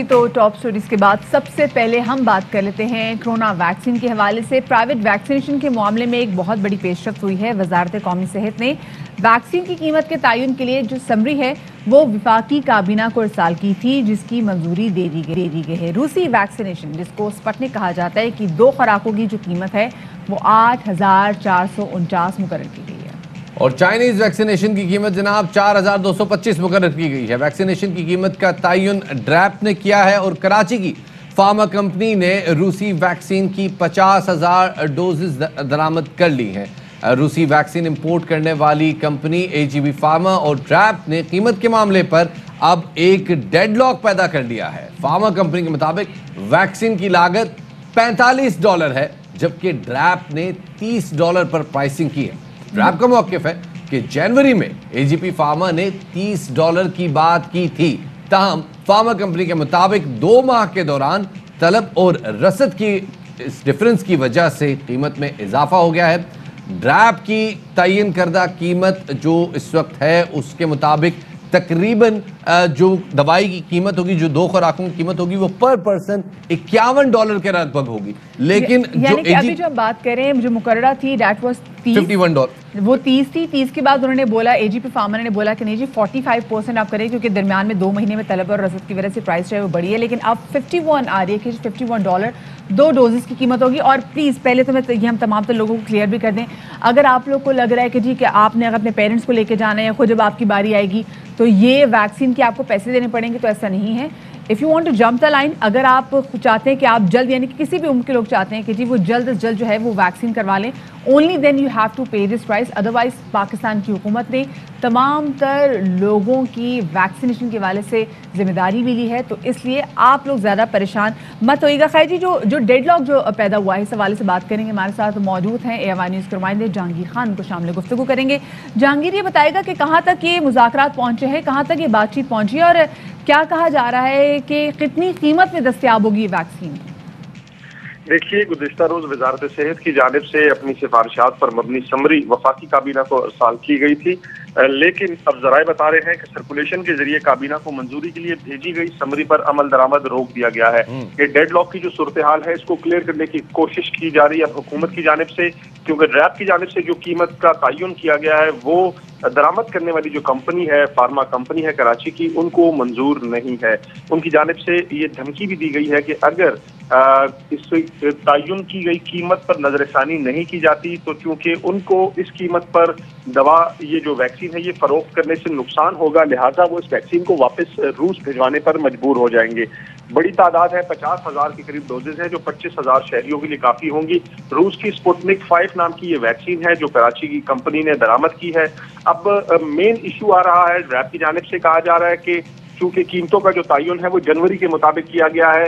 تو top stories کے بعد سب سے پہلے ہم بات کر لیتے ہیں کرونا ویکسین کے حوالے سے۔ پرائیویٹ ویکسینیشن کے معاملے میں ایک بہت بڑی پیش رفت ہوئی ہے۔ وزارت قومی صحت نے ویکسین کی قیمت کے تعین کے لیے جو سمری ہے وہ وفاقی کابینہ کو ارسال کی تھی، جس کی منظوری دے دی گئی ہے۔ روسی ویکسینیشن جس کو اسپٹنک کہا جاتا ہے کہ 2 خوراکوں کی جو قیمت ہے وہ 8,449 مقرر کی گئی ہے، اور چائنیز ویکسینیشن کی قیمت جناب 4,225 مقرر کی گئی ہے۔ ویکسینیشن کی قیمت کا تعین ڈریپ نے کیا ہے اور کراچی کی فارما کمپنی نے روسی ویکسین کی 50,000 ڈوزز درآمد کر لی ہیں۔ روسی ویکسین امپورٹ کرنے والی کمپنی AGB فارما اور ڈریپ نے قیمت کے معاملے پر اب ایک ڈیڈ لاک پیدا کر لیا ہے۔ فارما کمپنی کے مطابق ویکسین کی لاگت $45 ہے، جبکہ ڈریپ نے $30 پر پرائسنگ کی ہے۔ ڈریپ کا موقف ہے کہ جنوری میں AGP فارما نے $30 کی بات کی تھی، تاہم فارما کمپنی کے مطابق 2 ماہ کے دوران طلب اور رسد کی اس ڈفرنس کی وجہ سے قیمت میں اضافہ ہو گیا ہے۔ ڈریپ کی تعین کردہ قیمت جو اس وقت ہے اس کے مطابق تقریباً جو دوائی کی قیمت ہوگی، جو 2 خوراکوں کی قیمت ہوگی، وہ پر پرسن $51 کے لگ بھگ ہوگی، لیکن یعنی ابھی جو ہم بات کر رہے ہیں جو مقررہ تھی دیٹ واز $51، وہ 30 تھی۔ 30 کے بعد انہوں نے بولا، AGP فارما نے بولا کہ نہیں جی 45% آپ کریں، کیونکہ درمیان میں 2 مہینے میں طلب اور رسد کی وجہ سے پرائس جو ہے وہ بڑھی ہے، لیکن اب 51 آ رہی ہے کہ $51 2 ڈوزز کی قیمت ہوگی۔ اور پلیز پہلے تو یہ ہم تمام لوگوں کو کلیئر بھی کر دیں، اگر آپ لوگ کو لگ رہا ہے کہ جی کہ آپ نے اپنے پیرنٹس کو لے کے جانا ہے، خود جب آپ کی باری آئے گی تو یہ ویکسین کے آپ کو پیسے دینے پڑیں گے، تو ایسا نہیں ہے۔ If you want to jump the line, اگر آپ چاہتے ہیں کہ آپ جلد، یعنی کہ کسی بھی عمر کے لوگ چاہتے ہیں کہ جی وہ جلد از جلد جو ہے وہ ویکسین کروا لیں، only then you have to pay this price. Otherwise Pakistan کی حکومت نے تمام تر لوگوں کی ویکسینیشن کے حوالے سے ذمہ داری بھی لی ہے، تو اس لیے آپ لوگ زیادہ پریشان مت ہوئیے گا۔ خیر جی، جو ڈیڈ لاک جو پیدا ہوا ہے اس حوالے سے بات کریں گے، ہمارے ساتھ موجود ہیں AMI نیوز کے نمائندے جہانگیر خان، کو شامل گفتگو کریں گے۔ جہانگیر، یہ بتائے گا کہ کہاں تک یہ مذاکرات پہنچے ہیں، کہاں تک یہ بات چیت پہنچی ہے، اور کیا کہا جا رہا ہے کہ کتنی قیمت میں دستیاب ہوگی ویکسین؟ دیکھیے، گزشتہ روز وزارت صحت کی جانب سے اپنی سفارشات پر مبنی سمری وفاقی کابینہ کو ارسال کی گئی تھی، لیکن اب ذرائع بتا رہے ہیں کہ سرکولیشن کے ذریعے کابینہ کو منظوری کے لیے بھیجی گئی سمری پر عمل درآمد روک دیا گیا ہے۔ یہ ڈیڈ لاک کی جو صورتحال ہے اس کو کلیئر کرنے کی کوشش کی جا رہی ہے اب حکومت کی جانب سے، کیونکہ ڈریپ کی جانب سے جو قیمت کا تعین کیا گیا ہے وہ درآمد کرنے والی جو کمپنی ہے، فارما کمپنی ہے کراچی کی، ان کو منظور نہیں ہے۔ ان کی جانب سے یہ دھمکی بھی دی گئی ہے کہ اگر اس تعین کی گئی قیمت پر نظر ثانی نہیں کی جاتی تو چونکہ ان کو اس قیمت پر دوا، یہ جو ویکسین ہے، یہ فروخت کرنے سے نقصان ہوگا، لہٰذا وہ اس ویکسین کو واپس روس بھجوانے پر مجبور ہو جائیں گے۔ بڑی تعداد ہے، 50,000 کے قریب ڈوزز ہیں جو 25,000 شہریوں کے لیے کافی ہوں گی۔ روس کی اسپوٹنک 5 نام کی یہ ویکسین ہے جو کراچی کی کمپنی نے درآمد کی ہے۔ اب مین ایشو آ رہا ہے، ڈریپ کی جانب سے کہا جا رہا ہے کہ چونکہ قیمتوں کا جو تعین ہے وہ جنوری کے مطابق کیا گیا ہے،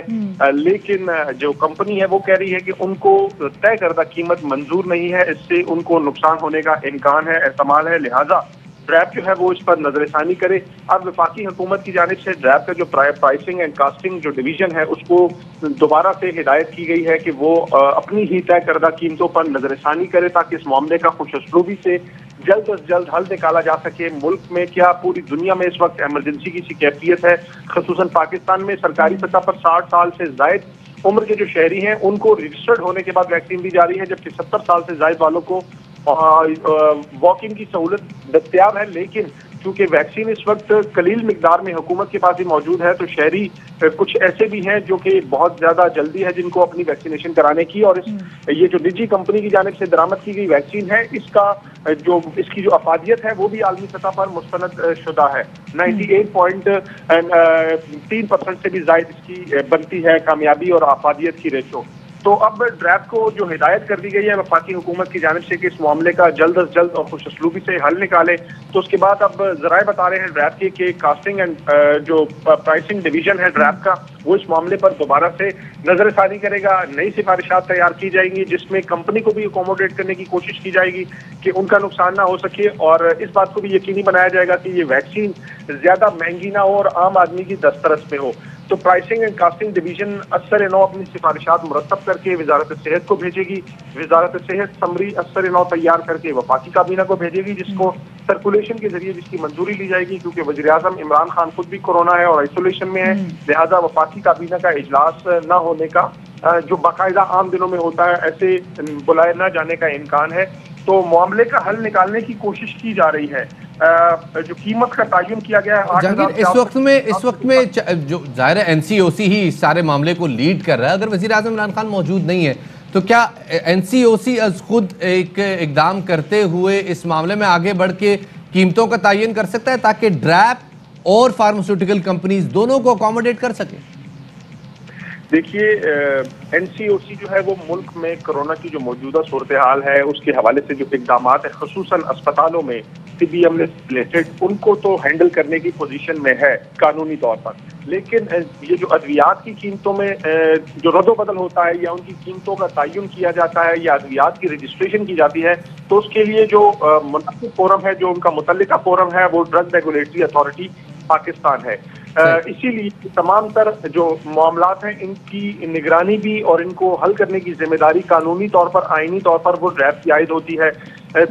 لیکن جو کمپنی ہے وہ کہہ رہی ہے کہ ان کو طے کردہ قیمت منظور نہیں ہے، اس سے ان کو نقصان ہونے کا امکان ہے، احتمال ہے، لہٰذا ڈریپ جو ہے وہ اس پر نظر ثانی کرے۔ اب وفاقی حکومت کی جانب سے ڈریپ کا جو پرائسنگ اینڈ کاسٹنگ جو ڈویژن ہے اس کو دوبارہ سے ہدایت کی گئی ہے کہ وہ اپنی ہی طے کردہ قیمتوں پر نظر ثانی کرے تاکہ اس معاملے کا خوش اسلوبی سے جلد از جلد حل نکالا جا سکے۔ ملک میں کیا پوری دنیا میں اس وقت ایمرجنسی کی سی کیفیت ہے، خصوصاً پاکستان میں سرکاری سطح پر 60 سال سے زائد عمر کے جو شہری ہیں ان کو رجسٹرڈ ہونے کے بعد ویکسین دی جا رہی ہے، جبکہ 70 سال سے زائد والوں کو واک ان کی سہولت دستیاب ہے، لیکن چونکہ ویکسین اس وقت قلیل مقدار میں حکومت کے پاس ہی موجود ہے تو شہری کچھ ایسے بھی ہیں جو کہ بہت زیادہ جلدی ہے جن کو اپنی ویکسینیشن کرانے کی، اور یہ جو نجی کمپنی کی جانب سے درآمد کی گئی ویکسین ہے اس کی جو افادیت ہے وہ بھی عالمی سطح پر مستند شدہ ہے۔ 98.3% سے بھی زائد اس کی بنتی ہے کامیابی اور افادیت کی ریشو۔ تو اب ڈریپ کو جو ہدایت کر دی گئی ہے وفاقی حکومت کی جانب سے کہ اس معاملے کا جلد از جلد اور خوش اسلوبی سے حل نکالے، تو اس کے بعد اب ذرائع بتا رہے ہیں ڈریپ کے کہ کاسٹنگ اینڈ جو پرائسنگ ڈویژن ہے ڈریپ کا وہ اس معاملے پر دوبارہ سے نظر ثانی کرے گا۔ نئی سفارشات تیار کی جائیں گی جس میں کمپنی کو بھی اکوموڈیٹ کرنے کی کوشش کی جائے گی کہ ان کا نقصان نہ ہو سکے، اور اس بات کو بھی یقینی بنایا جائے گا کہ یہ ویکسین زیادہ مہنگی نہ ہو اور عام آدمی کی دسترس میں ہو۔ تو پرائسنگ اینڈ کاسٹنگ ڈویژن اثر نو اپنی سفارشات مرتب کر کے وزارت صحت کو بھیجے گی، وزارت صحت سمری اثر نو تیار کر کے وفاقی کابینہ کو بھیجے گی، جس کو سرکولیشن کے ذریعے جس کی منظوری لی جائے گی، کیونکہ وزیر اعظم عمران خان خود بھی کورونا ہے اور آئسولیشن میں ہے، لہذا وفاقی کابینہ کا اجلاس نہ ہونے کا جو باقاعدہ عام دنوں میں ہوتا ہے ایسے بلائے نہ جانے کا امکان ہے. تو معاملے کا حل نکالنے کی کوشش کی جا رہی ہے. جو قیمت کا تعین کیا گیا ہے جہانگیر، اس وقت میں جو ظاہر ہے این سی او سی ہی اس سارے معاملے کو لیڈ کر رہا ہے، اگر وزیر اعظم عمران خان موجود نہیں ہے تو کیا این سی او سی از خود ایک اقدام کرتے ہوئے اس معاملے میں آگے بڑھ کے قیمتوں کا تعین کر سکتا ہے تاکہ ڈریپ اور فارماسیوٹیکل کمپنیز دونوں کو اکوموڈیٹ کر سکیں؟ دیکھیے، این سی او سی جو ہے وہ ملک میں کرونا کی جو موجودہ صورتحال ہے اس کے حوالے سے جو اقدامات ہیں خصوصاً اسپتالوں میں طبی عملے سے ریلیٹڈ ان کو تو ہینڈل کرنے کی پوزیشن میں ہے قانونی طور پر، لیکن یہ جو ادویات کی قیمتوں میں جو رد و بدل ہوتا ہے یا ان کی قیمتوں کا تعین کیا جاتا ہے یا ادویات کی رجسٹریشن کی جاتی ہے تو اس کے لیے جو منعقد فورم ہے، جو ان کا متعلقہ فورم ہے، وہ ڈرگ ریگولیٹری اتھارٹی پاکستان ہے. اسی لیے تمام تر جو معاملات ہیں ان کی نگرانی بھی اور ان کو حل کرنے کی ذمہ داری قانونی طور پر، آئینی طور پر وہ ڈریپ کی عائد ہوتی ہے.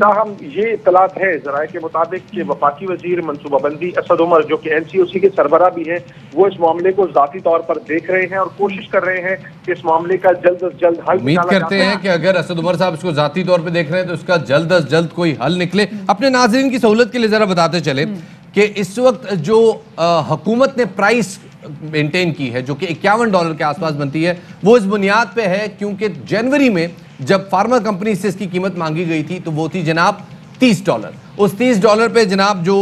تاہم یہ اطلاعات ہے ذرائع کے مطابق کہ وفاقی وزیر منصوبہ بندی اسد عمر جو کہ این سی او سی کے سربراہ بھی ہیں، وہ اس معاملے کو ذاتی طور پر دیکھ رہے ہیں اور کوشش کر رہے ہیں کہ اس معاملے کا جلد از جلد حل امید کرتے ہیں کہ اگر اسد عمر صاحب اس کو ذاتی طور پہ دیکھ رہے ہیں تو اس کا جلد از جلد کوئی حل نکلے. اپنے ناظرین کی سہولت کے لیے ذرا بتاتے چلیں کہ اس وقت جو حکومت نے پرائس مینٹین کی ہے جو کہ $51 کے آس پاس بنتی ہے، وہ اس بنیاد پہ ہے کیونکہ جنوری میں جب فارما کمپنی سے اس کی قیمت مانگی گئی تھی تو وہ تھی جناب $30. اس $30 پہ جناب جو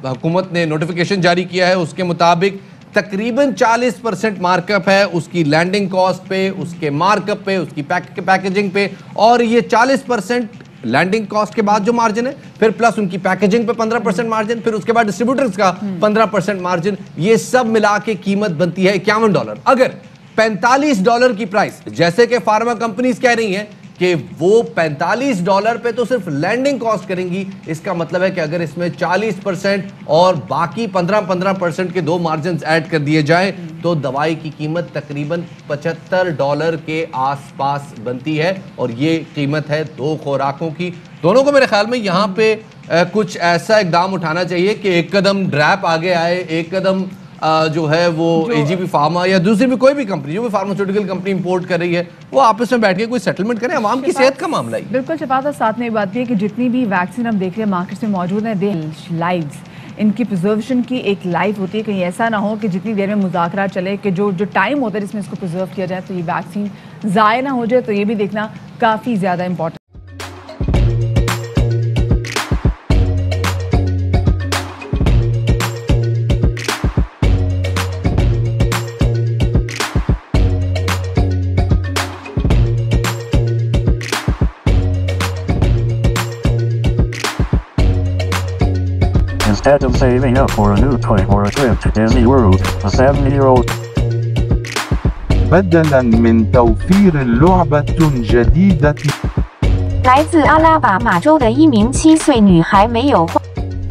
حکومت نے نوٹیفیکیشن جاری کیا ہے اس کے مطابق تقریباً 40% مارک اپ ہے اس کی لینڈنگ کاسٹ پہ، اس کے مارک اپ پہ، اس کی پیکیجنگ پہ، اور یہ 40% لینڈنگ کاسٹ کے بعد جو مارجن ہے، پھر پلس ان کی پیکیجنگ پہ 15% مارجن، پھر اس کے بعد ڈسٹریبیوٹرز کا 15% مارجن، یہ سب ملا کے قیمت بنتی ہے $51. اگر $45 کی پرائس جیسے کہ فارما کمپنیز کہہ رہی ہیں کہ وہ $45 پہ تو صرف لینڈنگ کاسٹ کریں گی، اس کا مطلب ہے کہ اگر اس میں 40% اور باقی 15% کے دو مارجنز ایڈ کر دیے جائیں تو دوائی کی قیمت تقریباً $75 کے آس پاس بنتی ہے، اور یہ قیمت ہے دو خوراکوں کی. دونوں کو میرے خیال میں یہاں پہ کچھ ایسا اقدام اٹھانا چاہیے کہ ایک قدم ڈریپ آگے آئے، ایک قدم جو ہے وہ اے جی پی فارما یا دوسری بھی کوئی بھی کمپنی جو بھی فارماسیوٹیکل کمپنی امپورٹ کر رہی ہے وہ آپس میں بیٹھ کے کوئی سیٹلمنٹ کریں. عوام کی صحت کا معاملہ ہی بالکل شفاعت. ساتھ میں یہ بات بھی ہے کہ جتنی بھی ویکسین ہم دیکھ رہے ہیں مارکیٹ میں موجود ہیں، دے لائیوز، ان کی پرزرویشن کی ایک لائف ہوتی ہے. کہیں ایسا نہ ہو کہ جتنی دیر میں مذاکرات چلے کہ جو ٹائم ہوتا ہے جس میں اس کو پرزرو کیا جائے تو یہ ویکسین ضائع نہ ہو جائے، تو یہ بھی دیکھنا کافی زیادہ important. Instead of saving up for a new toy or a trip to Disney World, a 7-year-old بدلاً من توفير لعبة جديدة 来自阿拉巴马州的一名7岁女孩没有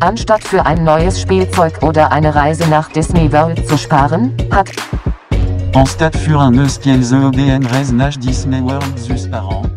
Anstatt für ein neues Spielzeug oder eine Reise nach Disney World zu sparen, hat En stade für un eus qu'elles EDN Reznach Disney World zus par an.